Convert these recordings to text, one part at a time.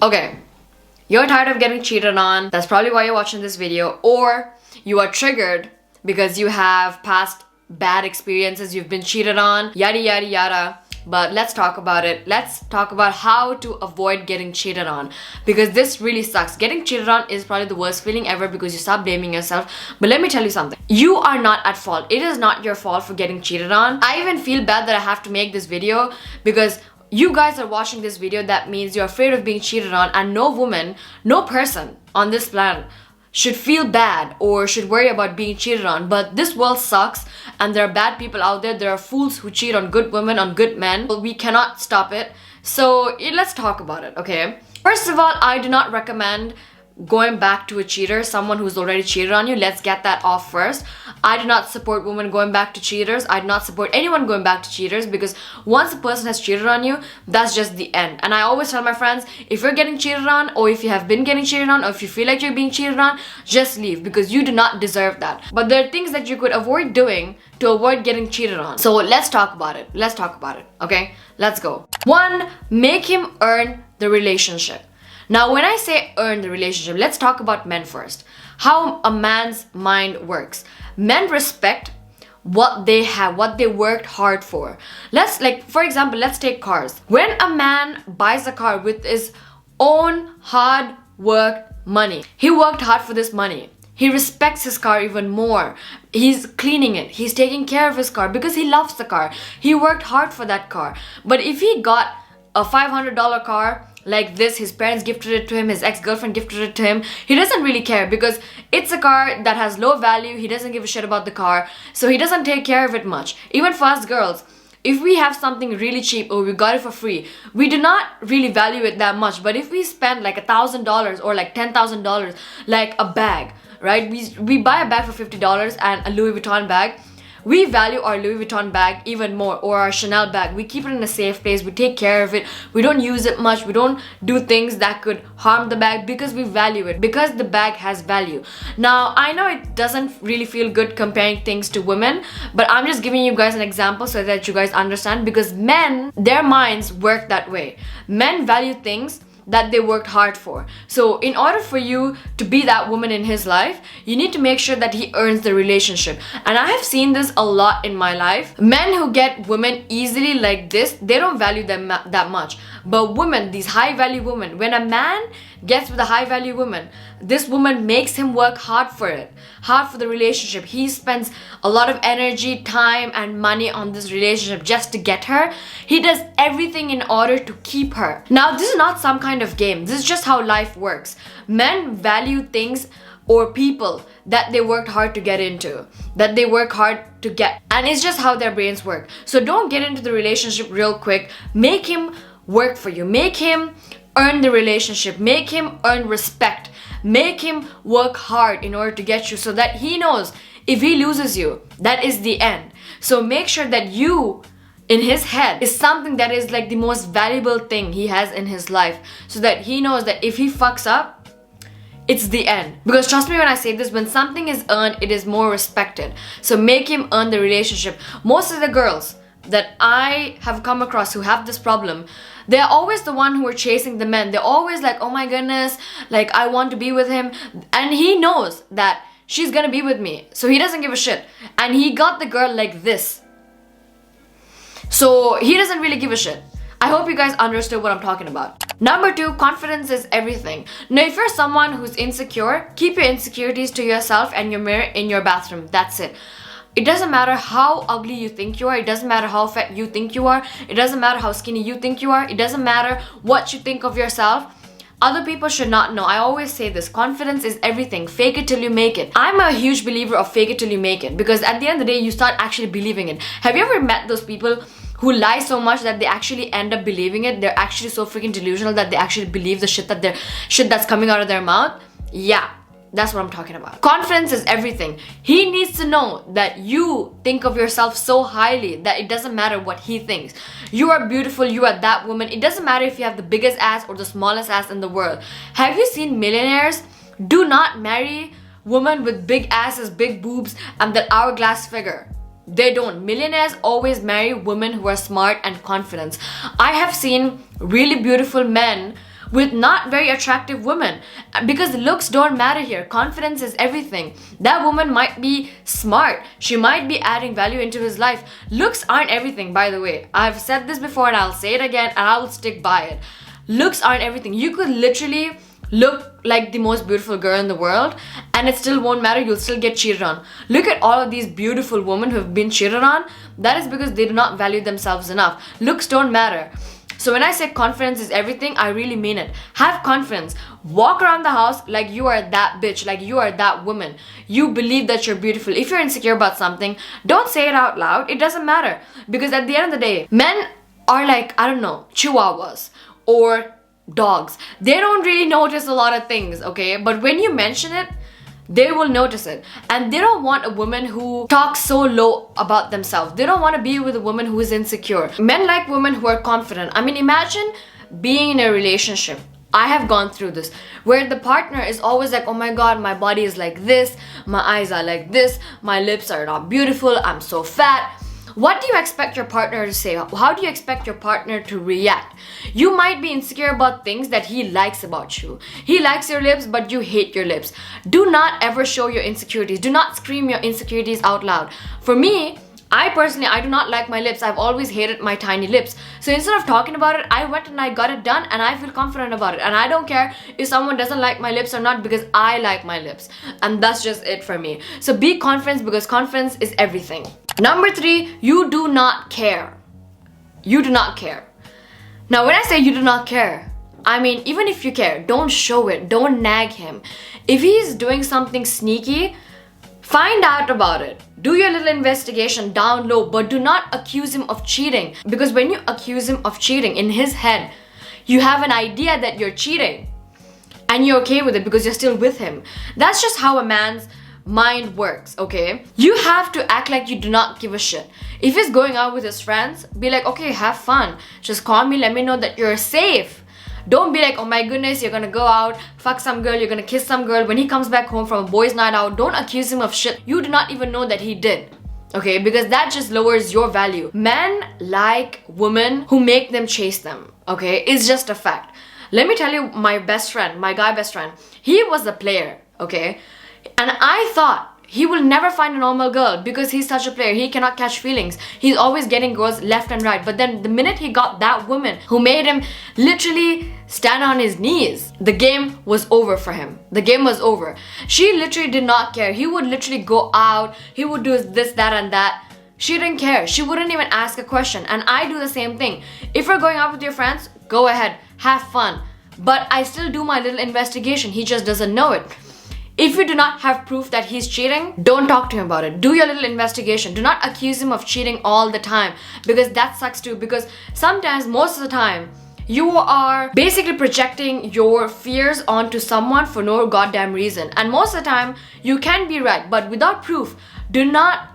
Okay, you're tired of getting cheated on. That's probably why you're watching this video. Or you are triggered because you have past bad experiences, you've been cheated on, yada yada yada. But let's talk about it. Let's talk about how to avoid getting cheated on, because this really sucks. Getting cheated on is probably the worst feeling ever because you start blaming yourself. But let me tell you something. You are not at fault. It is not your fault for getting cheated on. I even feel bad that I have to make this video because you guys are watching this video. That means you're afraid of being cheated on, and no woman, no person on this planet should feel bad or should worry about being cheated on. But this world sucks and there are bad people out there. There are fools who cheat on good women, on good men. But we cannot stop it. So let's talk about it, okay? First of all, I do not recommend going back to a cheater, someone who's already cheated on you. Let's get that off first. I do not support women going back to cheaters. I do not support anyone going back to cheaters, because once a person has cheated on you, that's just the end. And I always tell my friends, if you're getting cheated on, or if you have been getting cheated on, or if you feel like you're being cheated on, just leave, because you do not deserve that. But there are things that you could avoid doing to avoid getting cheated on. So let's talk about it. Let's talk about it, okay? Let's go. 1, make him earn the relationship. Now, when I say earn the relationship, let's talk about men first. How a man's mind works. Men respect what they have, what they worked hard for. For example, let's take cars. When a man buys a car with his own hard work money, he worked hard for this money. He respects his car even more. He's cleaning it. He's taking care of his car because he loves the car. He worked hard for that car. But if he got a $500 car like this, his parents gifted it to him, his ex-girlfriend gifted it to him, he doesn't really care because it's a car that has low value. He doesn't give a shit about the car, so he doesn't take care of it much. Even for us girls, if we have something really cheap or we got it for free, we do not really value it that much. But if we spend like $1,000 or like $10,000, like a bag, right? We buy a bag for $50 and a Louis Vuitton bag. We value our Louis Vuitton bag even more, or our Chanel bag. We keep it in a safe place. We take care of it. We don't use it much. We don't do things that could harm the bag because we value it, because the bag has value. Now, I know it doesn't really feel good comparing things to women, but I'm just giving you guys an example so that you guys understand, because men, their minds work that way. Men value things that they worked hard for. So in order for you to be that woman in his life, you need to make sure that he earns the relationship. And I have seen this a lot in my life. Men who get women easily like this, they don't value them that much. But women, these high value women, when a man gets with a high value woman, this woman makes him work hard for it, hard for the relationship. He spends a lot of energy, time and money on this relationship just to get her. He does everything in order to keep her. Now, this is not some kind of game. This is just how life works. Men value things or people that they worked hard to get into, that they work hard to get. And it's just how their brains work. So don't get into the relationship real quick. Make him work for you. Make him earn the relationship. Make him earn respect. Make him work hard in order to get you, so that he knows if he loses you, that is the end. So make sure that you, in his head, is something that is like the most valuable thing he has in his life, so that he knows that if he fucks up, it's the end. Because trust me when I say this, when something is earned, it is more respected. So make him earn the relationship. Most of the girls that I have come across who have this problem, they're always the one who are chasing the men. They're always like, oh my goodness, like I want to be with him. And he knows that she's gonna be with me, so he doesn't give a shit. And he got the girl like this, so he doesn't really give a shit. I hope you guys understood what I'm talking about. Number 2, confidence is everything. Now, if you're someone who's insecure, keep your insecurities to yourself and your mirror in your bathroom. That's it. It doesn't matter how ugly you think you are. It doesn't matter how fat you think you are. It doesn't matter how skinny you think you are. It doesn't matter what you think of yourself. Other people should not know. I always say this. Confidence is everything. Fake it till you make it. I'm a huge believer of fake it till you make it, because at the end of the day, you start actually believing it. Have you ever met those people who lie so much that they actually end up believing it? They're actually so freaking delusional that they actually believe the shit that's coming out of their mouth. Yeah. That's what I'm talking about. Confidence is everything. He needs to know that you think of yourself so highly that it doesn't matter what he thinks. You are beautiful. You are that woman. It doesn't matter if you have the biggest ass or the smallest ass in the world. Have you seen millionaires? Do not marry women with big asses, big boobs, and that hourglass figure. They don't. Millionaires always marry women who are smart and confident. I have seen really beautiful men with not very attractive women, because looks don't matter here. Confidence is everything. That woman might be smart, she might be adding value into his life. Looks aren't everything, by the way. I've said this before and I'll say it again and I'll stick by it. Looks aren't everything. You could literally look like the most beautiful girl in the world and it still won't matter. You'll still get cheated on. Look at all of these beautiful women who have been cheated on. That is because they do not value themselves enough. Looks don't matter. So when I say confidence is everything, I really mean it. Have confidence. Walk around the house like you are that bitch, like you are that woman. You believe that you're beautiful. If you're insecure about something, don't say it out loud. It doesn't matter. Because at the end of the day, men are like, I don't know, chihuahuas or dogs. They don't really notice a lot of things, okay? But when you mention it, they will notice it. And they don't want a woman who talks so low about themselves. They don't want to be with a woman who is insecure. Men like women who are confident. I mean, imagine being in a relationship. I have gone through this, where the partner is always like, oh my god, my body is like this, my eyes are like this, my lips are not beautiful, I'm so fat. What do you expect your partner to say? How do you expect your partner to react? You might be insecure about things that he likes about you. He likes your lips, but you hate your lips. Do not ever show your insecurities. Do not scream your insecurities out loud. For me, I personally, I do not like my lips. I've always hated my tiny lips. So instead of talking about it, I went and I got it done and I feel confident about it. And I don't care if someone doesn't like my lips or not, because I like my lips. And that's just it for me. So be confident, because confidence is everything. Number 3, you do not care. You do not care. Now when I say you do not care, I mean, even if you care, don't show it. Don't nag him. If he's doing something sneaky, find out about it. Do your little investigation down low, but do not accuse him of cheating. Because when you accuse him of cheating, in his head, you have an idea that you're cheating. And you're okay with it because you're still with him. That's just how a man's mind works, okay? You have to act like you do not give a shit. If he's going out with his friends, be like, okay, have fun. Just call me, let me know that you're safe. Don't be like, oh my goodness, you're gonna go out, fuck some girl, you're gonna kiss some girl. When he comes back home from a boys' night out, don't accuse him of shit you do not even know that he did. Okay, because that just lowers your value. Men like women who make them chase them, okay? It's just a fact. Let me tell you, my best friend, my guy best friend, he was a player, okay? And I thought he will never find a normal girl because he's such a player. He cannot catch feelings. He's always getting girls left and right. But then the minute he got that woman who made him literally stand on his knees, the game was over for him. The game was over. She literally did not care. He would literally go out. He would do this, that, and that. She didn't care. She wouldn't even ask a question. And I do the same thing. If you're going out with your friends, go ahead. Have fun. But I still do my little investigation. He just doesn't know it. If you do not have proof that he's cheating, don't talk to him about it. Do your little investigation. Do not accuse him of cheating all the time, because that sucks too. Because sometimes, most of the time, you are basically projecting your fears onto someone for no goddamn reason. And most of the time, you can be right, but without proof, do not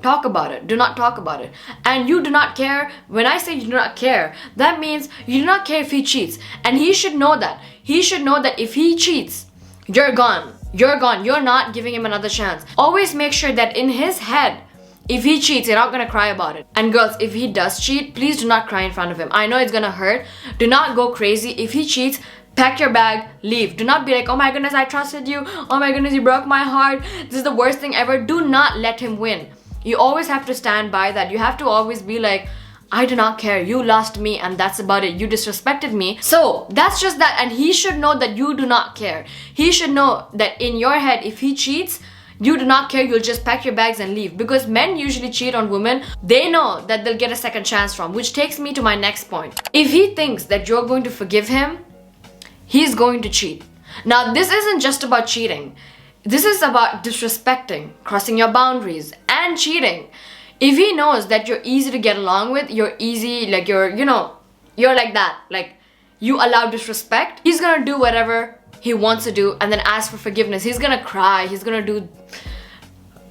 talk about it. Do not talk about it. And you do not care. When I say you do not care, that means you do not care if he cheats. And he should know that. He should know that if he cheats, you're gone. You're gone. You're not giving him another chance. Always make sure that in his head, if he cheats, you're not gonna cry about it. And girls, if he does cheat, please do not cry in front of him. I know it's gonna hurt. Do not go crazy. If he cheats, pack your bag, leave. Do not be like, oh my goodness, I trusted you. Oh my goodness, you broke my heart. This is the worst thing ever. Do not let him win. You always have to stand by that. You have to always be like, I do not care. You lost me and that's about it. You disrespected me. So that's just that. And he should know that you do not care. He should know that in your head, if he cheats, you do not care. You'll just pack your bags and leave. Because men usually cheat on women. They know that they'll get a second chance from. Which takes me to my next point. If he thinks that you're going to forgive him, he's going to cheat. Now, this isn't just about cheating. This is about disrespecting, crossing your boundaries, and cheating. If he knows that you're easy to get along with, you're easy, like you're like that, like you allow disrespect, he's gonna do whatever he wants to do and then ask for forgiveness. He's gonna cry, he's gonna do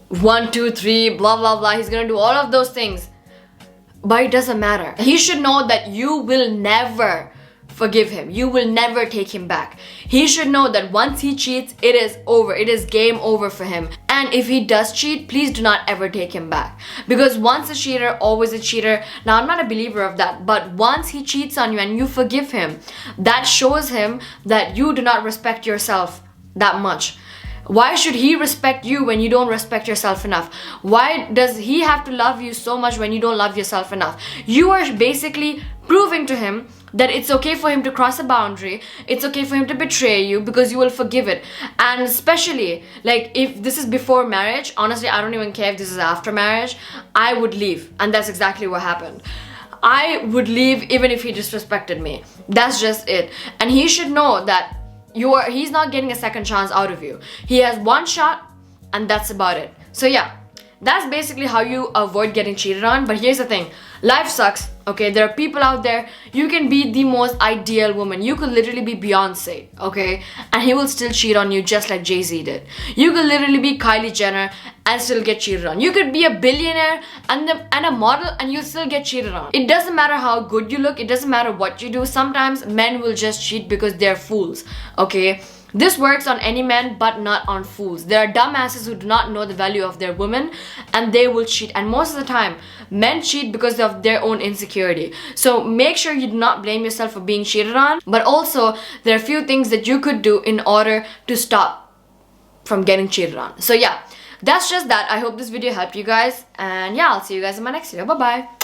1, 2, 3, blah, blah, blah. He's gonna do all of those things. But it doesn't matter. He should know that you will never forgive him. You will never take him back. He should know that once he cheats, it is over. It is game over for him. And if he does cheat, please do not ever take him back. Because once a cheater, always a cheater. Now, I'm not a believer of that, but once he cheats on you and you forgive him, that shows him that you do not respect yourself that much. Why should he respect you when you don't respect yourself enough? Why does he have to love you so much when you don't love yourself enough? You are basically proving to him that it's okay for him to cross a boundary. It's okay for him to betray you because you will forgive it. And especially, like, if this is before marriage, honestly, I don't even care if this is after marriage, I would leave. And that's exactly what happened. I would leave even if he disrespected me. That's just it. And he should know that he's not getting a second chance out of you. He has one shot and that's about it. So yeah, that's basically how you avoid getting cheated on. But here's the thing, life sucks, okay? There are people out there, you can be the most ideal woman. You could literally be Beyonce, okay? And he will still cheat on you just like Jay-Z did. You could literally be Kylie Jenner and still get cheated on. You could be a billionaire and a model and you'll still get cheated on. It doesn't matter how good you look, it doesn't matter what you do. Sometimes men will just cheat because they're fools, okay? This works on any man, but not on fools. There are dumbasses who do not know the value of their women and they will cheat. And most of the time, men cheat because of their own insecurity. So make sure you do not blame yourself for being cheated on. But also, there are a few things that you could do in order to stop from getting cheated on. So yeah, that's just that. I hope this video helped you guys. And yeah, I'll see you guys in my next video. Bye-bye.